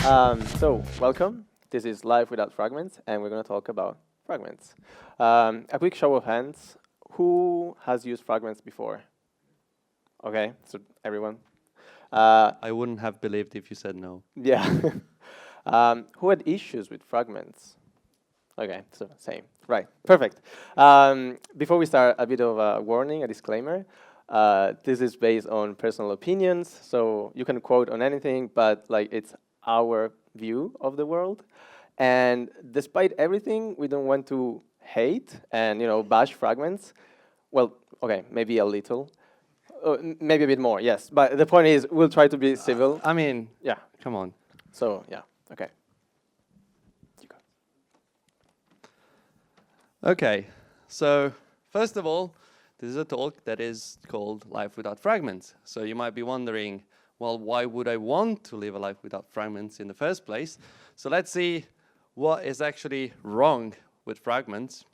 So, welcome. This is Live Without Fragments, and we're going to talk about fragments. A quick show of hands. Who has used fragments before? Okay, so everyone. I wouldn't have believed if you said no. Yeah. Who had issues with fragments? Okay, so same. Right, perfect. Before we start, a bit of a warning, a disclaimer. This is based on personal opinions, so you can quote on anything, but like it's our view of the world. And despite everything, we don't want to hate and bash fragments. Well, okay, maybe a little, maybe a bit more, yes. But the point is, we'll try to be civil. I mean, Yeah. come on. So yeah, okay. You go. Okay, so first of all, this is a talk that is called Life Without Fragments. So you might be wondering, well, why would I want to live a life without fragments in the first place? So let's see what is actually wrong with fragments.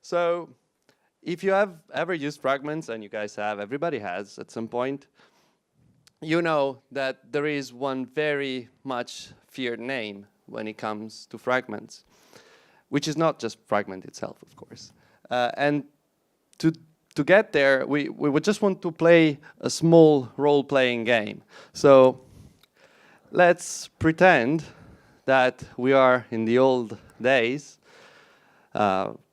So if you have ever used fragments, and you guys have, everybody has at some point, you know that there is one very much feared name when it comes to fragments, which is not just fragment itself, of course. And to get there, we would just want to play a small role-playing game. So let's pretend that we are in the old days,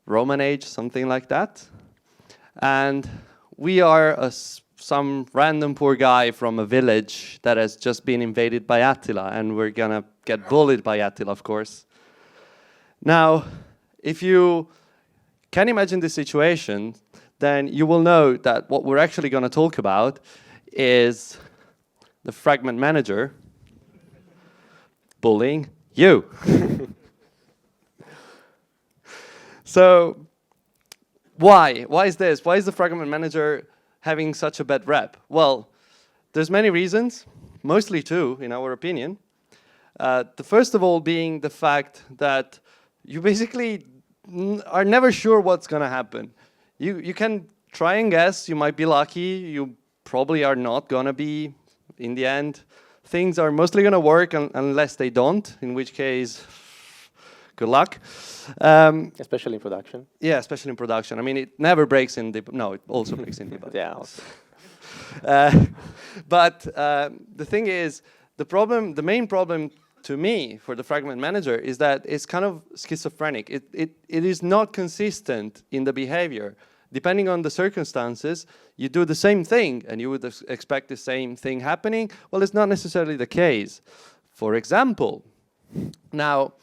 Roman age, something like that. And we are some random poor guy from a village that has just been invaded by Attila, and we're gonna get bullied by Attila, of course. Now, if you can imagine the situation, then you will know that what we're actually going to talk about is the fragment manager bullying you. So why? Why is this? Why is the fragment manager having such a bad rep? Well, there's many reasons, mostly two, in our opinion. The first of all being the fact that you basically are never sure what's going to happen. You can try and guess, you might be lucky, you probably are not going to be in the end. Things are mostly going to work unless they don't, in which case, good luck. Especially in production. Yeah, especially in production. I mean, it never breaks in debug. No, it also breaks in debug. Yeah. Also. But the thing is, the main problem to me for the fragment manager is that it's kind of schizophrenic. It is not consistent in the behavior. Depending on the circumstances, you do the same thing and you would expect the same thing happening. Well, it's not necessarily the case. For example, now,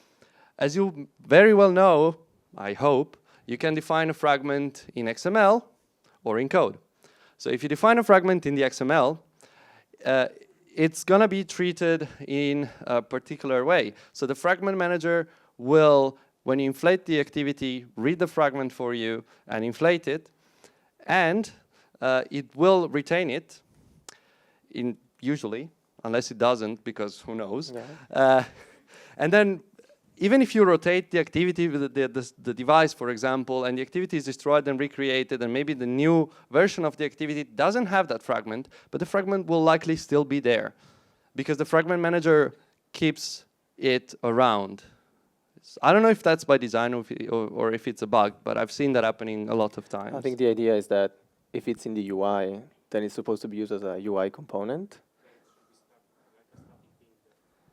as you very well know, I hope, you can define a fragment in XML or in code. So if you define a fragment in the XML, it's going to be treated in a particular way. So the fragment manager will, when you inflate the activity, read the fragment for you and inflate it, and it will retain it, usually, unless it doesn't, because who knows. Yeah. And then, even if you rotate the activity with the device, for example, and the activity is destroyed and recreated, and maybe the new version of the activity doesn't have that fragment, but the fragment will likely still be there, because the fragment manager keeps it around. I don't know if that's by design or if it's a bug, but I've seen that happening a lot of times. I think the idea is that if it's in the UI, then it's supposed to be used as a UI component.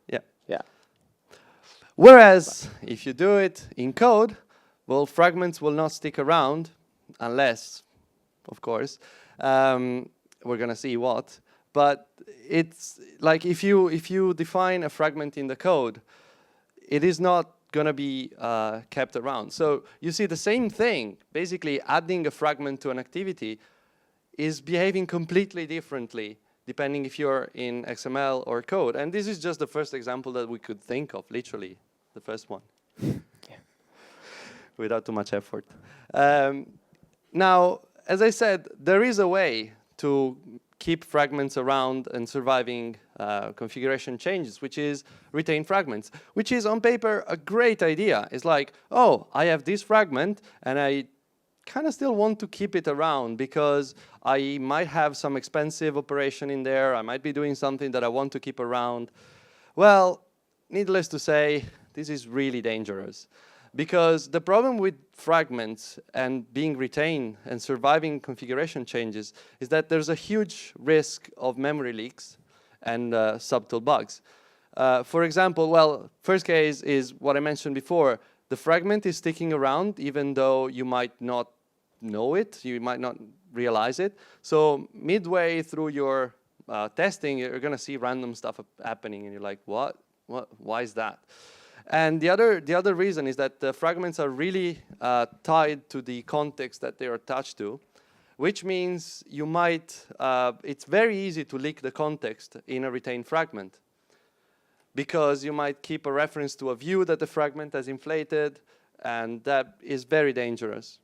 Yeah. Yeah. Whereas, if you do it in code, well, fragments will not stick around unless, of course, we're going to see what. But it's like if you define a fragment in the code, it is not going to be kept around. So you see the same thing, basically adding a fragment to an activity is behaving completely differently depending if you're in XML or code. And this is just the first example that we could think of, literally, the first one. Yeah. Without too much effort. Now, as I said, there is a way to keep fragments around and surviving configuration changes, which is retain fragments, which is on paper a great idea. It's like, oh, I have this fragment and I kind of still want to keep it around because I might have some expensive operation in there. I might be doing something that I want to keep around. Well, needless to say, this is really dangerous. Because the problem with fragments and being retained and surviving configuration changes is that there's a huge risk of memory leaks and subtle bugs. For example, well, first case is what I mentioned before. The fragment is sticking around even though you might not know it, you might not realize it. So midway through your testing, you're going to see random stuff happening, and you're like, what? Why is that? And the other reason is that the fragments are really tied to the context that they are attached to, which means you might, it's very easy to leak the context in a retained fragment, because you might keep a reference to a view that the fragment has inflated, and that is very dangerous.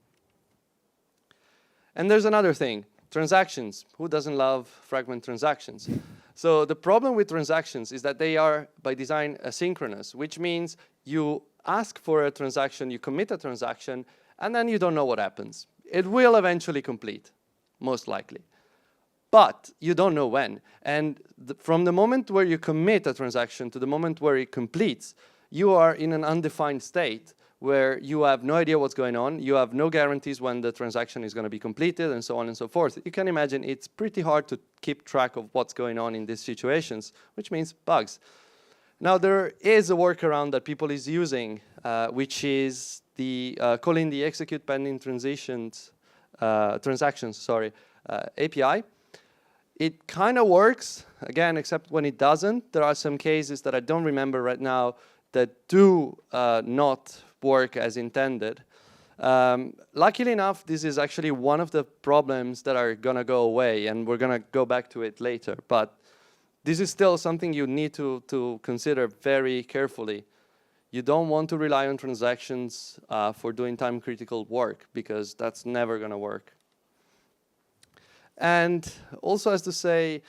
And there's another thing, transactions. Who doesn't love fragment transactions? So the problem with transactions is that they are, by design, asynchronous, which means you ask for a transaction, you commit a transaction, and then you don't know what happens. It will eventually complete, most likely. But you don't know when. And from the moment where you commit a transaction to the moment where it completes, you are in an undefined state where you have no idea what's going on, you have no guarantees when the transaction is going to be completed, and so on and so forth. You can imagine it's pretty hard to keep track of what's going on in these situations, which means bugs. Now, there is a workaround that people is using, which is the calling the execute pending transactions API. It kind of works, again, except when it doesn't. There are some cases that I don't remember right now that do not work as intended. Luckily enough, this is actually one of the problems that are going to go away, and we're going to go back to it later. But this is still something you need to consider very carefully. You don't want to rely on transactions for doing time-critical work, because that's never going to work. And also, as to say,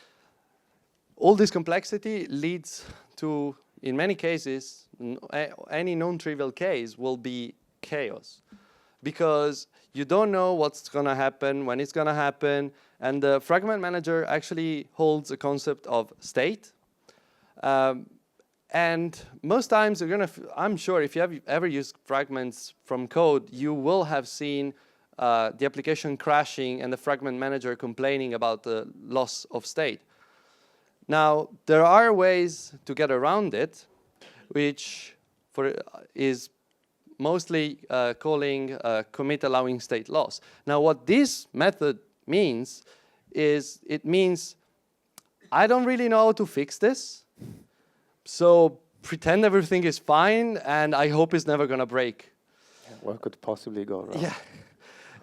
all this complexity leads to, in many cases, any non-trivial case will be chaos, because you don't know what's going to happen, when it's going to happen, and the fragment manager actually holds a concept of state. And most times, I'm sure if you have ever used fragments from code, you will have seen the application crashing and the fragment manager complaining about the loss of state. Now, there are ways to get around it, which is mostly calling commit allowing state loss. Now, what this method means is it means I don't really know how to fix this, so pretend everything is fine, and I hope it's never going to break. Yeah, what could possibly go wrong? Yeah.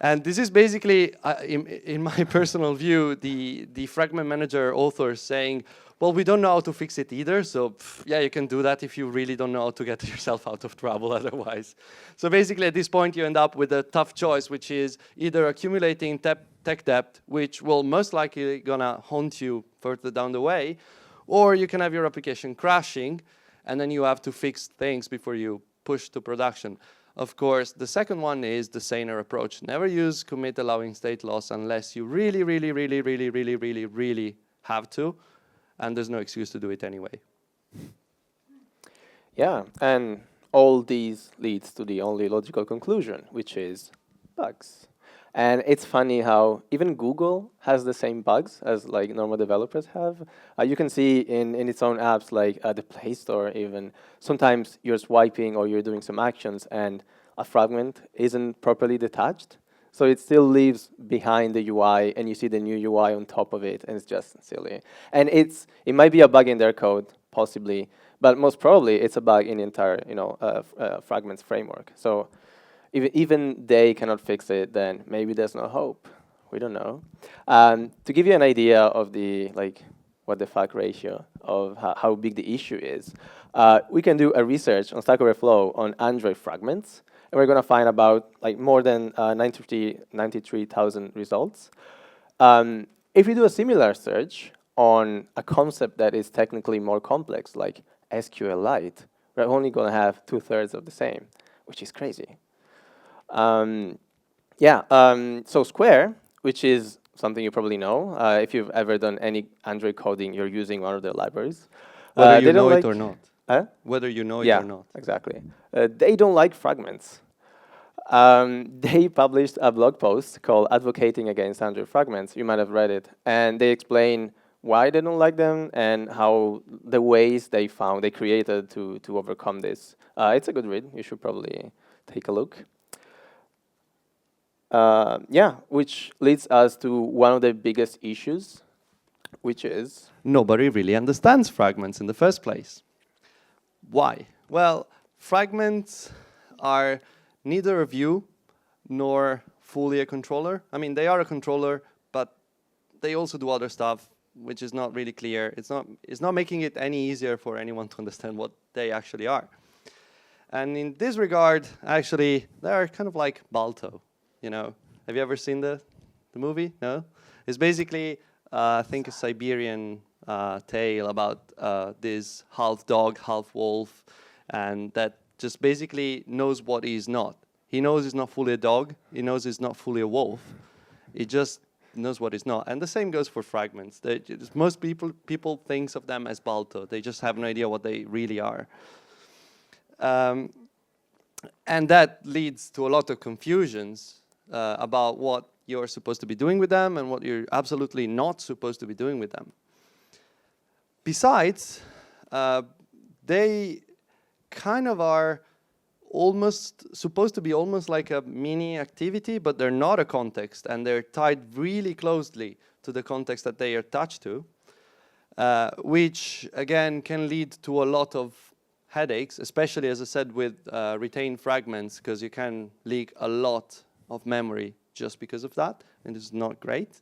And this is basically, in my personal view, the fragment manager author saying, well, we don't know how to fix it either, so yeah, you can do that if you really don't know how to get yourself out of trouble otherwise. So basically, at this point, you end up with a tough choice, which is either accumulating tech debt, which will most likely gonna haunt you further down the way, or you can have your application crashing, and then you have to fix things before you push to production. Of course, the second one is the saner approach. Never use commit allowing state loss unless you really, really, really, really, really, really, really have to, and there's no excuse to do it anyway. Yeah, and all these leads to the only logical conclusion, which is bugs. And it's funny how even Google has the same bugs as like normal developers have. You can see in its own apps, like the Play Store even, sometimes you're swiping or you're doing some actions and a fragment isn't properly detached. So it still leaves behind the UI, and you see the new UI on top of it, and it's just silly. And it might be a bug in their code, possibly, but most probably it's a bug in the entire Fragments framework. So even they cannot fix it, then maybe there's no hope. We don't know. To give you an idea of the what the fuck ratio of how big the issue is, we can do a research on Stack Overflow on Android Fragments, and we're going to find about more than 93,000 results. If we do a similar search on a concept that is technically more complex, like SQLite, we're only going to have 2/3 of the same, which is crazy. So Square, which is something you probably know, if you've ever done any Android coding, you're using one of their libraries. Whether you know it or not. Whether you know it Yeah, or not. exactly. They don't like fragments. They published a blog post called Advocating Against Android Fragments. You might have read it. And they explain why they don't like them and how the ways they created to overcome this. It's a good read. You should probably take a look. Yeah, which leads us to one of the biggest issues, which is... Nobody really understands fragments in the first place. Why? Well, fragments are neither a view nor fully a controller. I mean, they are a controller, but they also do other stuff, which is not really clear. It's not making it any easier for anyone to understand what they actually are. And in this regard, actually, they're kind of like Balto. You know, have you ever seen the movie? No? It's basically, I think, a Siberian tale about this half dog, half wolf, and that just basically knows what he's not. He knows he's not fully a dog. He knows he's not fully a wolf. He just knows what he's not. And the same goes for fragments. Most people think of them as Balto. They just have no idea what they really are. And that leads to a lot of confusions about what you're supposed to be doing with them and what you're absolutely not supposed to be doing with them. Besides, they kind of are almost supposed to be almost like a mini activity, but they're not a context, and they're tied really closely to the context that they are attached to, which again can lead to a lot of headaches, especially, as I said, with retained fragments, because you can leak a lot of memory just because of that, and it's not great.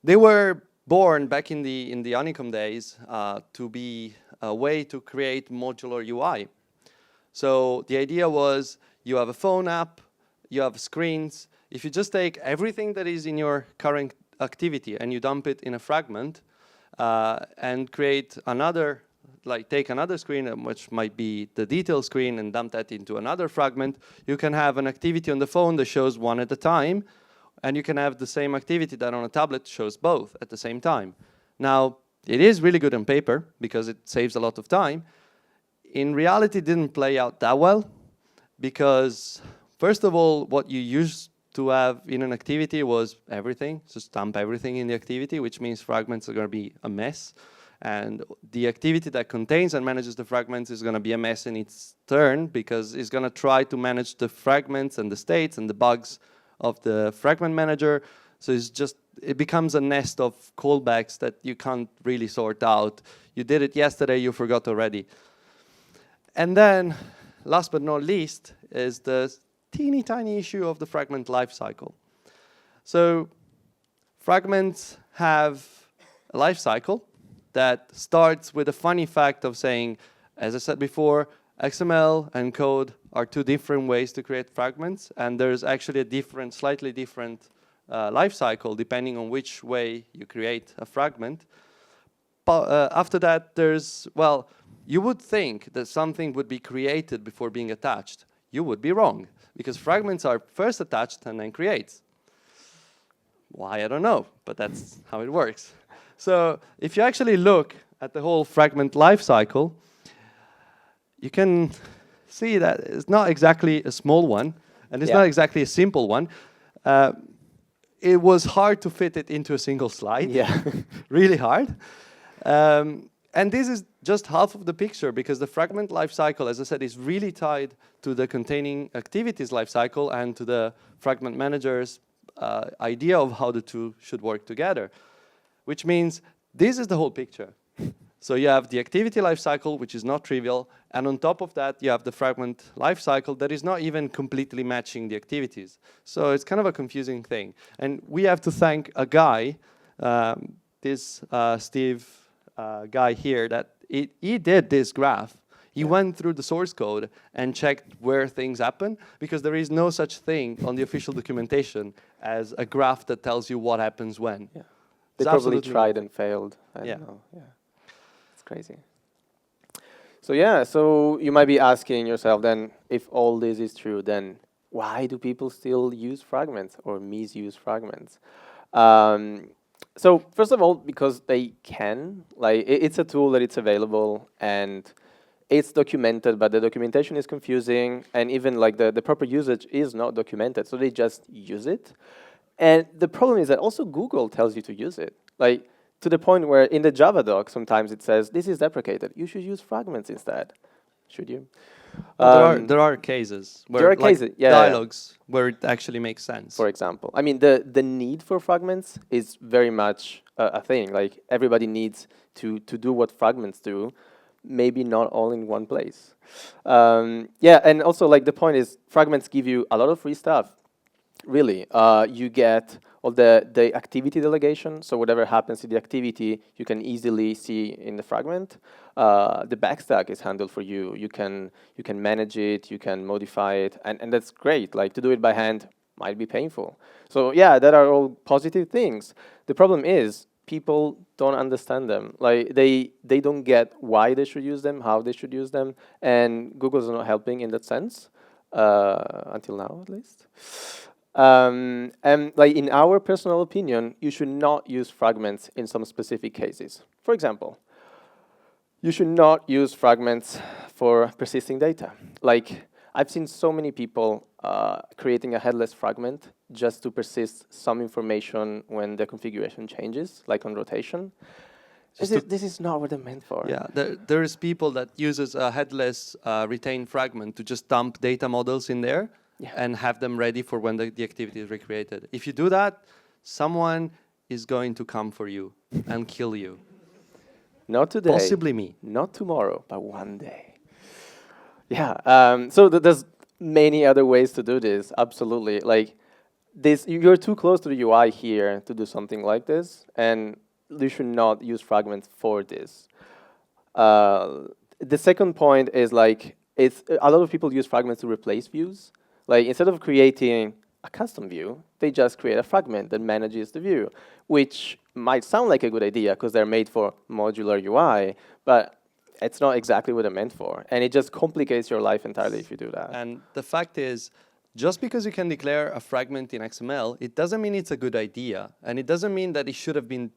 They were born back in the Honeycomb days to be a way to create modular UI. So the idea was you have a phone app, you have screens. If you just take everything that is in your current activity and you dump it in a fragment and create another, like take another screen, which might be the detail screen, and dump that into another fragment, you can have an activity on the phone that shows one at a time, and you can have the same activity that on a tablet shows both at the same time. Now, it is really good on paper because it saves a lot of time. In reality, it didn't play out that well because, first of all, what you used to have in an activity was everything, just dump everything in the activity, which means fragments are going to be a mess. And the activity that contains and manages the fragments is going to be a mess in its turn because it's going to try to manage the fragments and the states and the bugs of the fragment manager. So it becomes a nest of callbacks that you can't really sort out. You did it yesterday, you forgot already. And then, last but not least, is the teeny tiny issue of the fragment lifecycle. So fragments have a lifecycle that starts with a funny fact of saying, as I said before, XML and code are two different ways to create fragments, and there's actually a slightly different life cycle depending on which way you create a fragment. But after that, well, you would think that something would be created before being attached. You would be wrong, because fragments are first attached and then created. Why, I don't know, but that's how it works. So if you actually look at the whole fragment life cycle, you can see that it's not exactly a small one, and it's not exactly a simple one. It was hard to fit it into a single slide. Yeah. Really hard. And this is just half of the picture, because the fragment lifecycle, as I said, is really tied to the containing activities lifecycle and to the fragment manager's idea of how the two should work together. Which means this is the whole picture. So you have the activity lifecycle, which is not trivial, and on top of that, you have the fragment lifecycle that is not even completely matching the activities. So it's kind of a confusing thing. And we have to thank a guy, this Steve guy here, that he did this graph. He went through the source code and checked where things happen, because there is no such thing on the official documentation as a graph that tells you what happens when. Yeah. They probably tried and failed. I don't know. Yeah, it's crazy. So yeah, so you might be asking yourself then, if all this is true, then why do people still use fragments or misuse fragments? So first of all, because they can, like, it's a tool that it's available and it's documented, but the documentation is confusing, and even like the proper usage is not documented, so they just use it. And the problem is that also Google tells you to use it, like to the point where in the Java doc sometimes it says this is deprecated. You should use fragments instead. Should you? Well, there are cases where there are like cases, yeah. dialogues where it actually makes sense. For example, I mean the need for fragments is very much a thing. Like everybody needs to do what fragments do, maybe not all in one place. Yeah, and also like the point is fragments give you a lot of free stuff. Really, you get all the activity delegation. So whatever happens to the activity, you can easily see in the fragment. The backstack is handled for you. You can manage it. You can modify it, and that's great. Like to do it by hand might be painful. So yeah, that are all positive things. The problem is people don't understand them. Like they don't get why they should use them, how they should use them, and Google's not helping in that sense until now, at least. And like in our personal opinion, you should not use fragments in some specific cases. For example, you should not use fragments for persisting data. Like I've seen so many people creating a headless fragment just to persist some information when the configuration changes, like on rotation. This is not what they're meant for. Yeah, there is people that uses a headless retained fragment to just dump data models in there. Yeah. And have them ready for when the activity is recreated. If you do that, someone is going to come for you and kill you. Not today. Possibly me. Not tomorrow, but one day. Yeah. So there's many other ways to do this. Absolutely. Like this, you're too close to the UI here to do something like this, and you should not use fragments for this. The second point is like it's a lot of people use fragments to replace views. Like instead of creating a custom view, they just create a fragment that manages the view, which might sound like a good idea because they're made for modular UI, but it's not exactly what they're meant for. And it just complicates your life entirely if you do that. And the fact is, just because you can declare a fragment in XML, it doesn't mean it's a good idea. And it doesn't mean that it should have been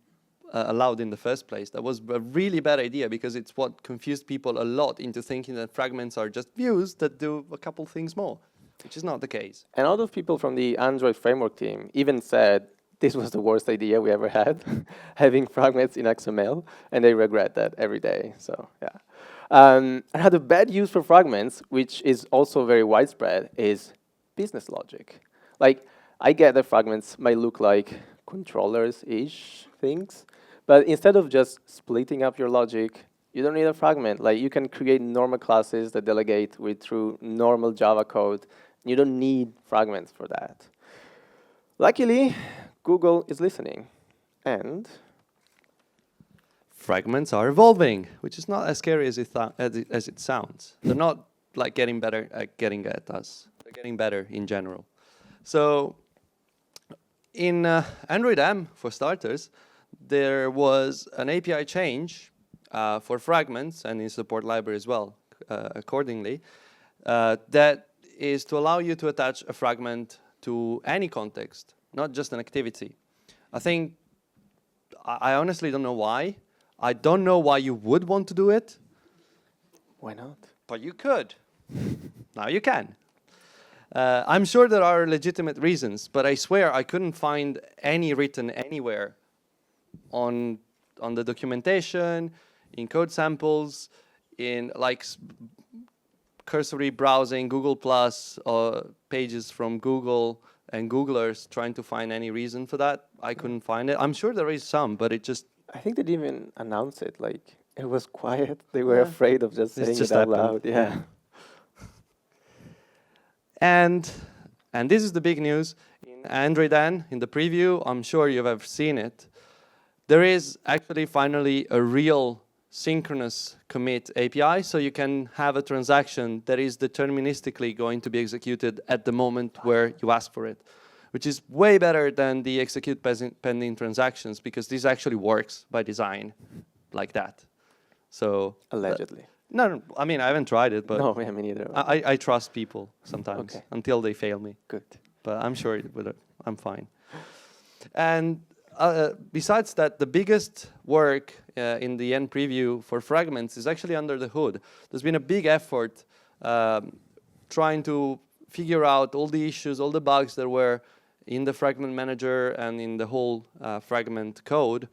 allowed in the first place. That was a really bad idea because it's what confused people a lot into thinking that fragments are just views that do a couple things more. Which is not the case. And a lot of people from the Android framework team even said this was the worst idea we ever had, having fragments in XML, and they regret that every day. So yeah. Another bad use for fragments, which is also very widespread, is business logic. Like I get that fragments might look like controllers-ish things, but instead of just splitting up your logic, you don't need a fragment. Like you can create normal classes that delegate through normal Java code. You don't need fragments for that. Luckily, Google is listening, and fragments are evolving, which is not as scary as it sounds. They're not like getting better at getting at us. They're getting better in general. So in Android M, for starters, there was an API change for fragments and in support library as well, accordingly, that is to allow you to attach a fragment to any context, not just an activity. I think, I honestly don't know why. I don't know why you would want to do it. Why not? But you could. Now you can. I'm sure there are legitimate reasons, but I swear I couldn't find any written anywhere on the documentation, in code samples, in like cursory browsing Google Plus pages from Google and Googlers trying to find any reason for that. I couldn't find it. I'm sure there is some, but it just... I think they didn't even announce it. Like, it was quiet. They were afraid of just saying it out loud. Yeah. And this is the big news. In Android N, in the preview, I'm sure you've ever seen it. There is actually finally a real synchronous commit API, so you can have a transaction that is deterministically going to be executed at the moment where you ask for it, which is way better than the execute pending transactions, because this actually works by design like that. So allegedly. No, I mean, I haven't tried it, but no, me neither. I trust people sometimes until they fail me. Good. But I'm sure I'm fine. And besides that, the biggest work in the end preview for Fragments is actually under the hood. There's been a big effort trying to figure out all the issues, all the bugs that were in the Fragment Manager and in the whole Fragment code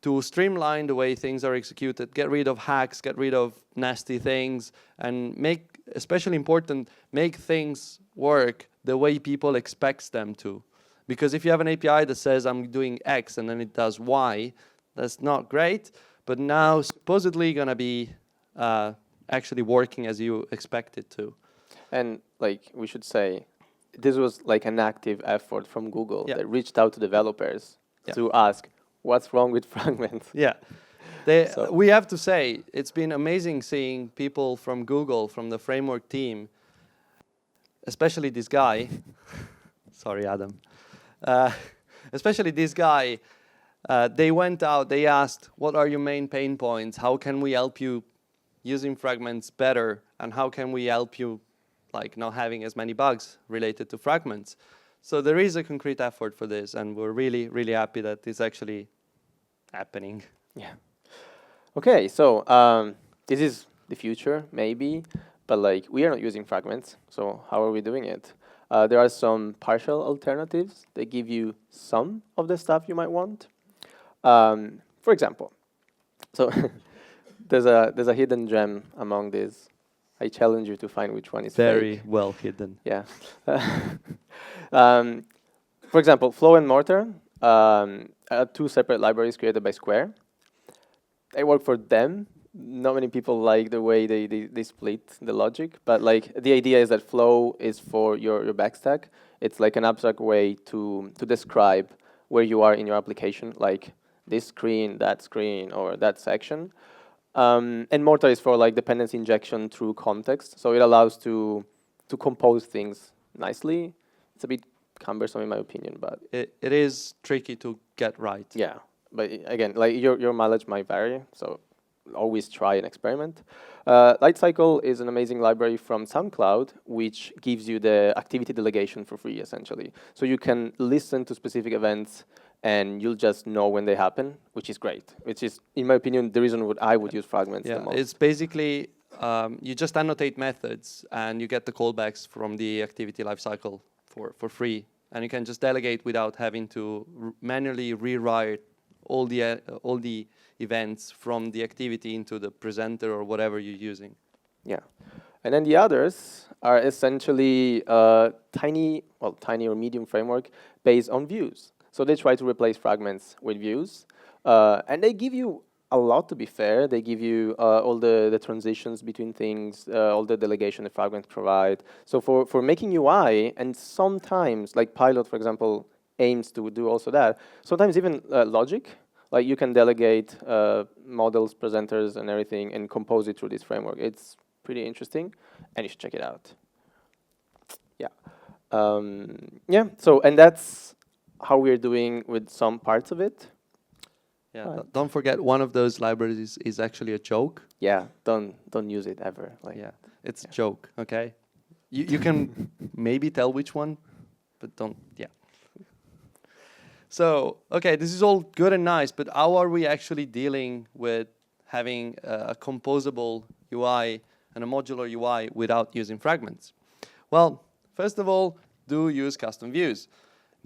to streamline the way things are executed, get rid of hacks, get rid of nasty things, and make, especially important, make things work the way people expect them to. Because if you have an API that says I'm doing X and then it does Y, that's not great, but now supposedly gonna be actually working as you expect it to. And like we should say, this was like an active effort from Google Yeah. that reached out to developers Yeah. to ask, what's wrong with Fragment? Yeah. We have to say, it's been amazing seeing people from Google, from the framework team, especially this guy. Sorry, Adam. Especially this guy, they went out, they asked, what are your main pain points? How can we help you using Fragments better? And how can we help you like not having as many bugs related to Fragments? So there is a concrete effort for this, and we're really, really happy that it's actually happening. Yeah. Okay, so this is the future, maybe, but like we are not using Fragments, so how are we doing it? There are some partial alternatives that give you some of the stuff you might want. For example, so there's a hidden gem among these. I challenge you to find which one is Very fake. well hidden. Yeah. For example, Flow and Mortar are two separate libraries created by Square. They work for them. Not many people like the way they split the logic, but like the idea is that Flow is for your backstack. It's like an abstract way to describe where you are in your application, like this screen, or that section. And Mortar is for like dependency injection through context, so it allows to compose things nicely. It's a bit cumbersome in my opinion, but It is tricky to get right. yeah. But again, like your mileage might vary, so always try and experiment. Lightcycle is an amazing library from SoundCloud, which gives you the activity delegation for free, essentially. So you can listen to specific events, and you'll just know when they happen, which is great. Which is, in my opinion, the reason I would use Fragments the most. It's basically, you just annotate methods, and you get the callbacks from the activity lifecycle for free. And you can just delegate without having to manually rewrite all the events from the activity into the presenter or whatever you're using. Yeah. And then the others are essentially tiny or medium framework based on views. So they try to replace Fragments with views. And they give you a lot, to be fair. They give you all the transitions between things, all the delegation the Fragments provide. So for making UI, and sometimes, like Pilot, for example, aims to do also that, sometimes even logic, like you can delegate models, presenters, and everything, and compose it through this framework. It's pretty interesting, and you should check it out. Yeah. Yeah, so, and that's how we're doing with some parts of it. Yeah, don't forget one of those libraries is actually a joke. Yeah, don't use it ever. Like, Yeah, it's a joke, okay? You can maybe tell which one, but don't, yeah. So, okay, this is all good and nice, but how are we actually dealing with having a composable UI and a modular UI without using Fragments? Well, first of all, do use custom views.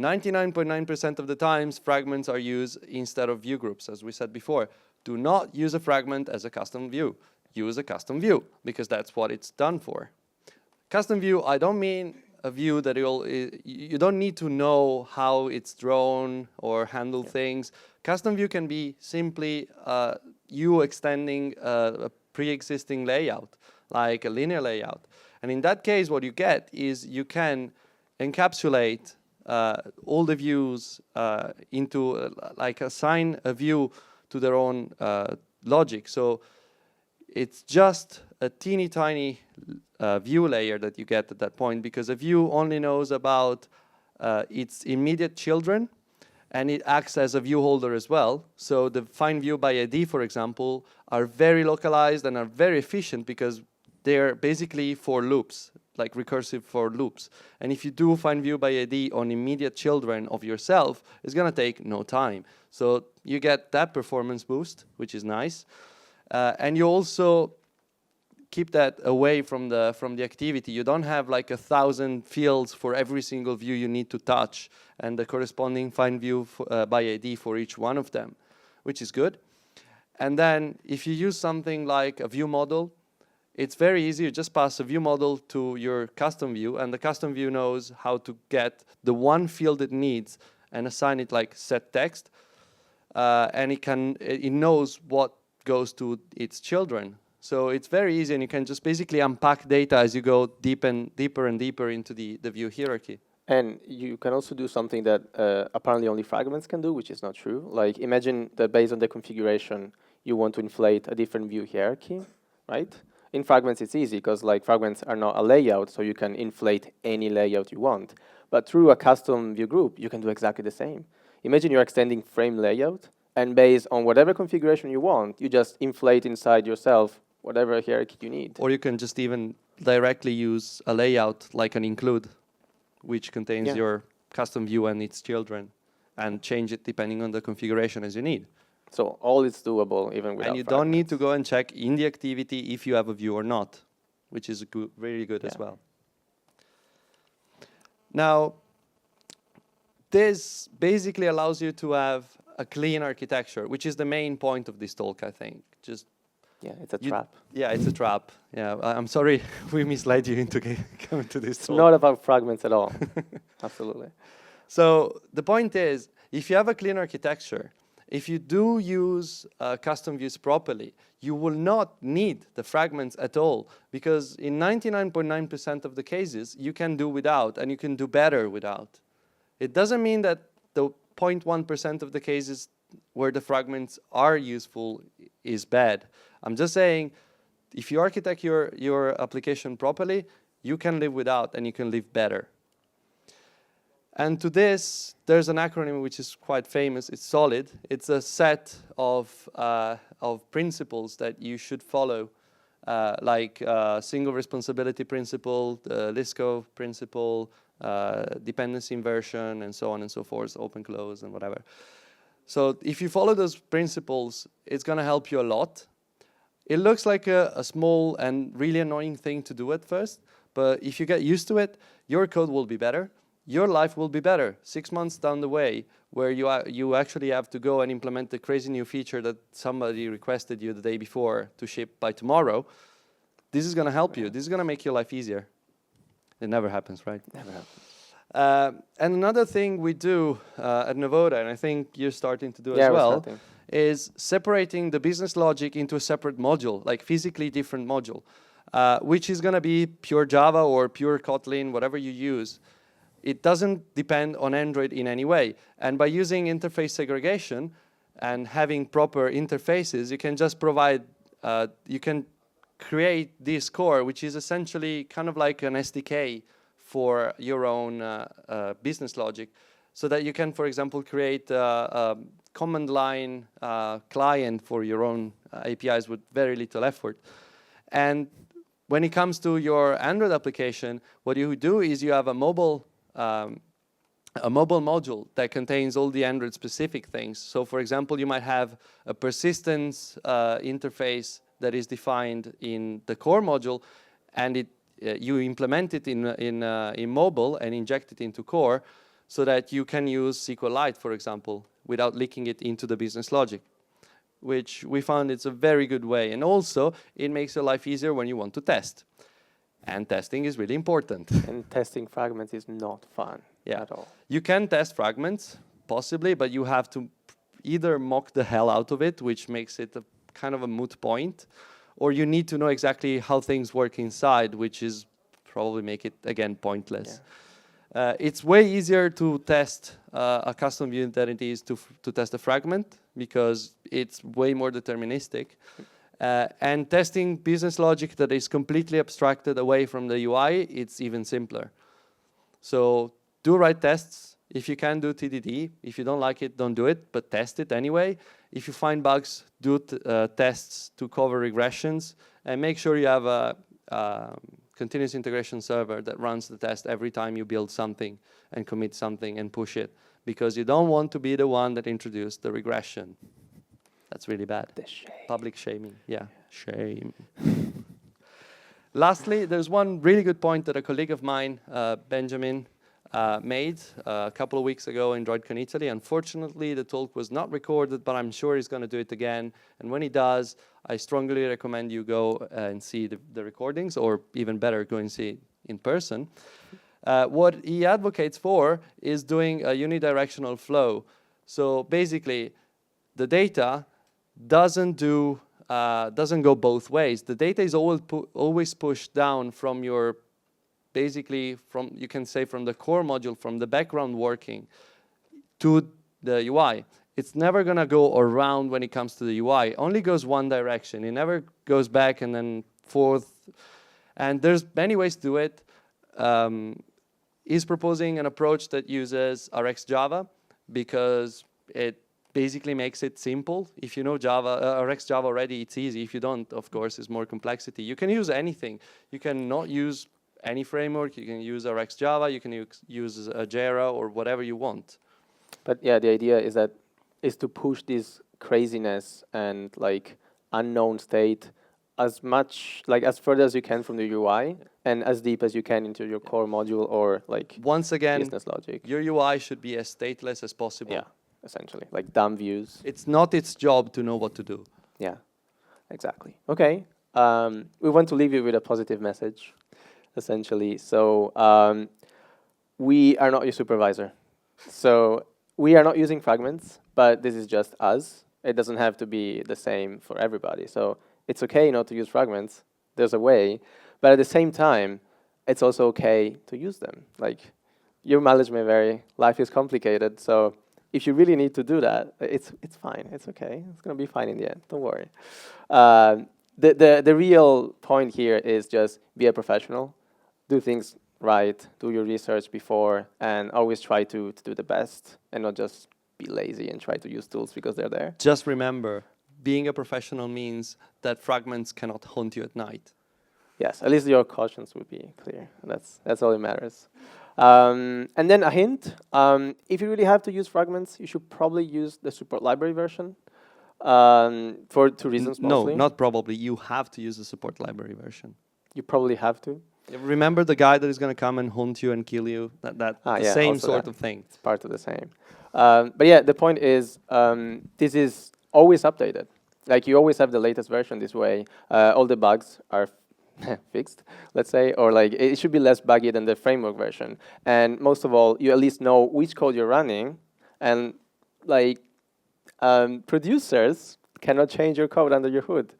99.9% of the times, fragments are used instead of view groups, as we said before. Do not use a fragment as a custom view. Use a custom view, because that's what it's done for. Custom view, I don't mean a view that you don't need to know how it's drawn or handle things. Custom view can be simply you extending a pre-existing layout, like a linear layout. And in that case, what you get is you can encapsulate all the views into, like assign a view to their own logic. So it's just a teeny tiny view layer that you get at that point, because a view only knows about its immediate children, and it acts as a view holder as well. So the find view by ID, for example, are very localized and are very efficient because they're basically for loops. like recursive for loops. And if you do find view by ID on immediate children of yourself, it's going to take no time. So you get that performance boost, which is nice. And you also keep that away from the activity. You don't have like 1,000 fields for every single view you need to touch and the corresponding find view by ID for each one of them, which is good. And then if you use something like a view model, it's very easy. You just pass a view model to your custom view, and the custom view knows how to get the one field it needs and assign it like set text. And it knows what goes to its children. So it's very easy, and you can just basically unpack data as you go deeper and deeper into the view hierarchy. And you can also do something that apparently only fragments can do, which is not true. Like imagine that based on the configuration, you want to inflate a different view hierarchy, right? In fragments, it's easy because like fragments are not a layout, so you can inflate any layout you want. But through a custom view group, you can do exactly the same. Imagine you're extending frame layout, and based on whatever configuration you want, you just inflate inside yourself whatever hierarchy you need. Or you can just even directly use a layout like an include, which contains your custom view and its children, and change it depending on the configuration as you need. So all is doable even without And you fragments. don't need to go and check in the activity if you have a view or not, which is really good as well. Now, this basically allows you to have a clean architecture, which is the main point of this talk, I think. Just it's a trap. Yeah, it's a trap. Yeah, I'm sorry we misled you into coming to this talk. It's not about fragments at all. Absolutely. So the point is, if you have a clean architecture, if you do use custom views properly, you will not need the fragments at all, because in 99.9% of the cases, you can do without, and you can do better without. It doesn't mean that the 0.1% of the cases where the fragments are useful is bad. I'm just saying, if you architect your application properly, you can live without, and you can live better. And to this, there's an acronym which is quite famous. It's SOLID. It's a set of principles that you should follow, like single responsibility principle, the LISCO principle, dependency inversion, and so on and so forth, open, close, and whatever. So if you follow those principles, it's going to help you a lot. It looks like a small and really annoying thing to do at first, but if you get used to it, your code will be better. Your life will be better 6 months down the way, where you actually have to go and implement the crazy new feature that somebody requested you the day before to ship by tomorrow. This is going to help you. This is going to make your life easier. It never happens, right? Never happens. And another thing we do at Novoda, and I think you're starting to do as well, is separating the business logic into a separate module, like physically different module, which is going to be pure Java or pure Kotlin, whatever you use. It doesn't depend on Android in any way. And by using interface segregation and having proper interfaces, you can just provide, you can create this core, which is essentially kind of like an SDK for your own business logic, so that you can, for example, create a command line client for your own APIs with very little effort. And when it comes to your Android application, what you do is you have a mobile module that contains all the Android specific things. So for example, you might have a persistence interface that is defined in the core module, and you implement it in mobile and inject it into core, so that you can use SQLite, for example, without leaking it into the business logic, which we found it's a very good way. And also, it makes your life easier when you want to test. And testing is really important. And testing fragments is not fun at all. You can test fragments, possibly, but you have to either mock the hell out of it, which makes it a kind of a moot point, or you need to know exactly how things work inside, which is probably make it, again, pointless. Yeah. It's way easier to test a custom view than it is to test a fragment, because it's way more deterministic. And testing business logic that is completely abstracted away from the UI, it's even simpler. So do write tests. If you can, do TDD. If you don't like it, don't do it, but test it anyway. If you find bugs, do tests to cover regressions, and make sure you have continuous integration server that runs the test every time you build something and commit something and push it, because you don't want to be the one that introduced the regression. That's really bad. The shame. Public shaming, yeah, shame. Lastly, there's one really good point that a colleague of mine, Benjamin, made a couple of weeks ago in DroidCon Italy. Unfortunately, the talk was not recorded, but I'm sure he's going to do it again. And when he does, I strongly recommend you go and see the recordings, or even better, go and see it in person. What he advocates for is doing a unidirectional flow. So basically, the data doesn't go both ways. The data is always pushed down from your, basically from, you can say, from the core module, from the background working to the UI. It's never gonna go around when it comes to the UI. It only goes one direction. It never goes back and then forth. And there's many ways to do it. He's proposing an approach that uses RxJava because it basically makes it simple. If you know Java, RxJava already, it's easy. If you don't, of course, it's more complexity. You can use anything. You can not use any framework. You can use RxJava. You can use Jira or whatever you want. But yeah, the idea is to push this craziness and like unknown state as much, like as further as you can from the UI and as deep as you can into your core module or like once again, business logic. Your UI should be as stateless as possible. Yeah, essentially, like dumb views. It's not its job to know what to do. Yeah, exactly. Okay, we want to leave you with a positive message, essentially. So we are not your supervisor. So we are not using fragments, but this is just us. It doesn't have to be the same for everybody. So it's okay not to use fragments. There's a way. But at the same time, it's also okay to use them. Like, your mileage may vary. Life is complicated. So if you really need to do that, it's fine. It's okay. It's going to be fine in the end. Don't worry. The real point here is just be a professional. Do things right. Do your research before. And always try to do the best and not just be lazy and try to use tools because they're there. Just remember, being a professional means that fragments cannot haunt you at night. Yes, at least your cautions would be clear. That's all that matters. And then a hint, if you really have to use fragments, you should probably use the support library version for two reasons mostly. No, not probably. You have to use the support library version. You probably have to. Remember the guy that is going to come and haunt you and kill you? The same sort of thing. It's part of the same. But yeah, the point is, this is always updated. Like, you always have the latest version this way. All the bugs are fixed, let's say, or like it should be less buggy than the framework version. And most of all, you at least know which code you're running, and like producers cannot change your code under your hood,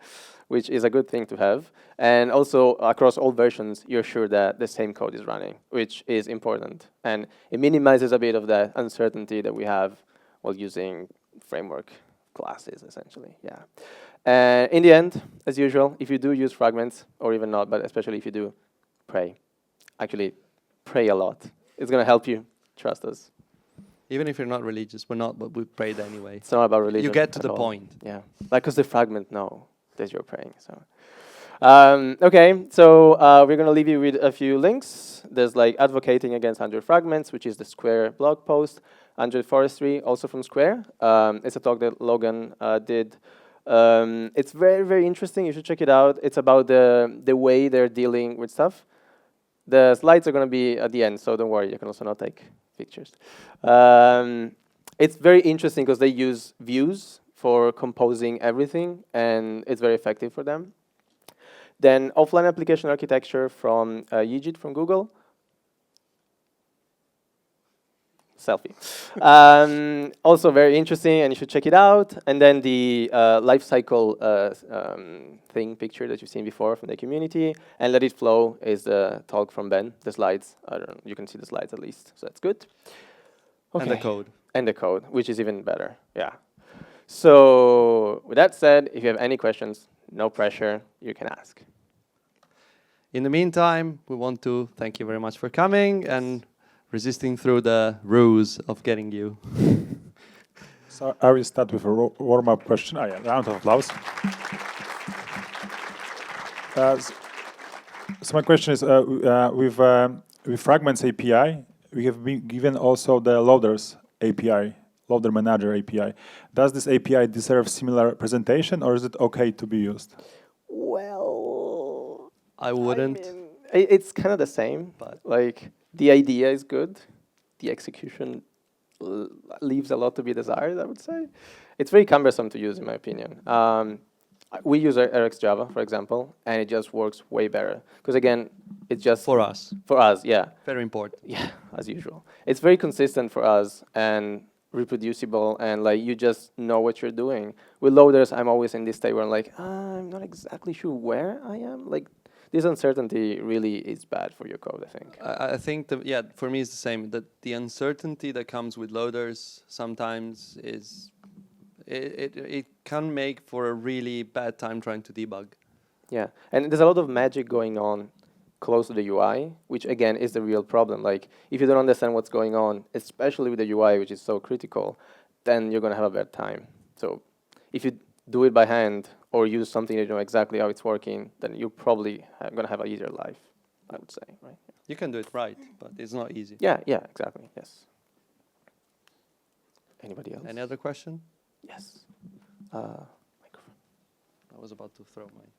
which is a good thing to have. And also, across all versions, you're sure that the same code is running, which is important. And it minimizes a bit of that uncertainty that we have while using framework classes, essentially, yeah. In the end, as usual, if you do use fragments, or even not, but especially if you do, pray. Actually, pray a lot. It's going to help you. Trust us. Even if you're not religious, we're not, but we prayed anyway. It's not about religion. You get to the all. point. Yeah, like, because the fragment know that you're praying. So, okay, so we're going to leave you with a few links. There's like advocating against Android Fragments, which is the Square blog post. Android Forestry, also from Square. It's a talk that Logan did. It's very, very interesting. You should check it out. It's about the way they're dealing with stuff. The slides are going to be at the end, so don't worry. You can also not take pictures. It's very interesting because they use views for composing everything, and it's very effective for them. Then offline application architecture from Yijit from Google. Selfie. Also very interesting, and you should check it out. And then the life cycle thing picture that you've seen before from the community. And Let It Flow is the talk from Ben. The slides, I don't know, you can see the slides at least, so that's good. Okay. And the code. And the code, which is even better, yeah. So with that said, if you have any questions, no pressure, you can ask. In the meantime, we want to thank you very much for coming and resisting through the ruse of getting you. So I will start with a warm-up question. Round of applause. So my question is, with Fragments API, we have been given also the Loaders API, Loader Manager API. Does this API deserve similar presentation, or is it okay to be used? Well, I wouldn't. mean, it's kind of the same. But- Like the idea is good, the execution leaves a lot to be desired. I would say it's very cumbersome to use, in my opinion. We use RX Java, for example, and it just works way better. Because again, it's just For us, for us, yeah, very important. yeah, as usual. It's very consistent for us and reproducible, and like you just know what you're doing. With loaders, I'm always in this state where I'm like, I'm not exactly sure where I am. Like this uncertainty really is bad for your code, I think. I think for me it's the same. That the uncertainty that comes with loaders sometimes is it can make for a really bad time trying to debug. Yeah, and there's a lot of magic going on close to the UI, which again is the real problem. Like if you don't understand what's going on, especially with the UI, which is so critical, then you're gonna have a bad time. So if you do it by hand or use something that you know exactly how it's working, then you're probably gonna have an easier life, I would say, right? You can do it right, but it's not easy. Yeah, exactly, yes. Anybody else? Any other question? Yes. Microphone. I was about to throw mine.